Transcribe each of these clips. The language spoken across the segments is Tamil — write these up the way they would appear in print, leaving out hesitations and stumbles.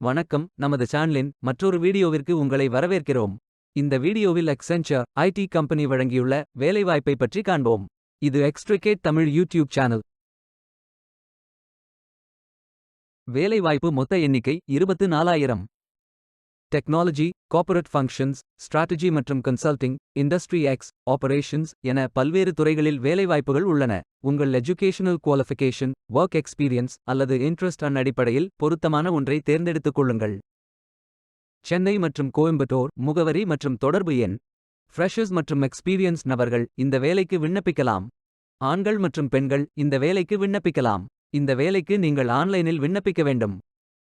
வணக்கம், நமது சேனலின் மற்றொரு வீடியோவிற்கு உங்களை வரவேற்கிறோம். இந்த வீடியோவில் Accenture ஐடி கம்பெனி வழங்கியுள்ள வேலைவாய்ப்பை பற்றி காண்போம். இது எக்ஸ்ட்ரிகேட் தமிழ் யூடியூப் சேனல். வேலைவாய்ப்பு மொத்த எண்ணிக்கை 24,000. டெக்னாலஜி, கார்ப்பரேட் ஃபங்க்ஷன்ஸ், ஸ்ட்ராட்டஜி மற்றும் கன்சல்டிங், இண்டஸ்ட்ரி எக்ஸ், ஆபரேஷன்ஸ் என பல்வேறு துறைகளில் வேலைவாய்ப்புகள் உள்ளன. உங்கள் எஜுகேஷனல் குவாலிஃபிகேஷன், ஒர்க் எக்ஸ்பீரியன்ஸ் அல்லது இன்ட்ரெஸ்ட் அடிப்படையில் பொருத்தமான ஒன்றை தேர்ந்தெடுத்துக் கொள்ளுங்கள். சென்னை மற்றும் கோயம்புத்தூர் முகவரி மற்றும் தொடர்பு எண். ஃப்ரெஷர்ஸ் மற்றும் எக்ஸ்பீரியன்ஸ் நபர்கள் இந்த வேலைக்கு விண்ணப்பிக்கலாம். ஆண்கள் மற்றும் பெண்கள் இந்த வேலைக்கு விண்ணப்பிக்கலாம். இந்த வேலைக்கு நீங்கள் ஆன்லைனில் விண்ணப்பிக்க வேண்டும்.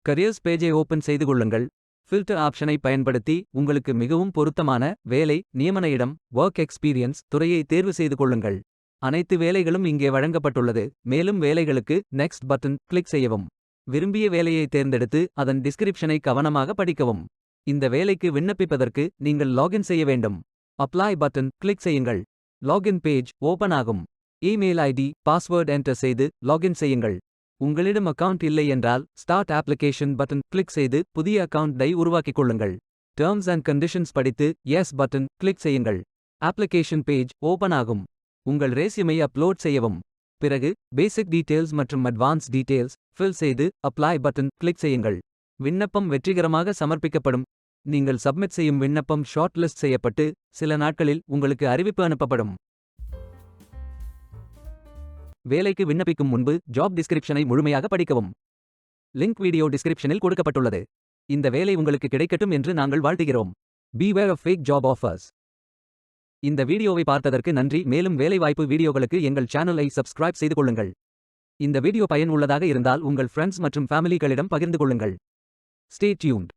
கரியர்ஸ் பேஜை ஓபன் செய்து கொள்ளுங்கள். ஃபில்டர் ஆப்ஷனை பயன்படுத்தி உங்களுக்கு மிகவும் பொருத்தமான வேலை, நியமன இடம், ஒர்க் எக்ஸ்பீரியன்ஸ் துறையை தேர்வு செய்து கொள்ளுங்கள். அனைத்து வேலைகளும் இங்கே வழங்கப்பட்டுள்ளது. மேலும் வேலைகளுக்கு நெக்ஸ்ட் பட்டன் கிளிக் செய்யவும். விரும்பிய வேலையை தேர்ந்தெடுத்து அதன் டிஸ்கிரிப்ஷனை கவனமாக படிக்கவும். இந்த வேலைக்கு விண்ணப்பிப்பதற்கு நீங்கள் லாகின் செய்ய வேண்டும். அப்ளை பட்டன் கிளிக் செய்யுங்கள். லாகின் பேஜ் ஓபன் ஆகும். இமெயில் ஐடி, பாஸ்வேர்ட் என்டர் செய்து லாகின் செய்யுங்கள். உங்களிடம் அக்கவுண்ட் இல்லை என்றால் ஸ்டார்ட் அப்ளிகேஷன் பட்டன் கிளிக் செய்து புதிய அக்கவுண்டை உருவாக்கிக் கொள்ளுங்கள். டெர்ம்ஸ் அண்ட் கண்டிஷன்ஸ் படித்து எஸ் பட்டன் கிளிக் செய்யுங்கள். அப்ளிகேஷன் பேஜ் ஓபன் ஆகும். உங்கள் ரெஸ்யூமை அப்லோட் செய்யவும். பிறகு பேசிக் டீடைல்ஸ் மற்றும் அட்வான்ஸ் டீடைல்ஸ் ஃபில் செய்து அப்ளை பட்டன் கிளிக் செய்யுங்கள். விண்ணப்பம் வெற்றிகரமாக சமர்ப்பிக்கப்படும். நீங்கள் சப்மிட் செய்யும் விண்ணப்பம் ஷார்ட் லிஸ்ட் செய்யப்பட்டு சில நாட்களில் உங்களுக்கு அறிவிப்பு அனுப்பப்படும். வேலைக்கு விண்ணப்பிக்கும் முன்பு ஜாப் டிஸ்கிரிப்ஷனை முழுமையாக படிக்கவும். லிங்க் வீடியோ டிஸ்கிரிப்ஷனில் கொடுக்கப்பட்டுள்ளது. இந்த வேலை உங்களுக்கு கிடைக்கட்டும் என்று நாங்கள் வாழ்த்துகிறோம். Beware of fake job offers. இந்த வீடியோவை பார்த்ததற்கு நன்றி. மேலும் வேலைவாய்ப்பு வீடியோகளுக்கு எங்கள் சேனலை சப்ஸ்கிரைப் செய்து கொள்ளுங்கள். இந்த வீடியோ பயன் உள்ளதாக இருந்தால் உங்கள் ஃப்ரெண்ட்ஸ் மற்றும் ஃபேமிலிகளிடம் பகிர்ந்து கொள்ளுங்கள். Stay tuned.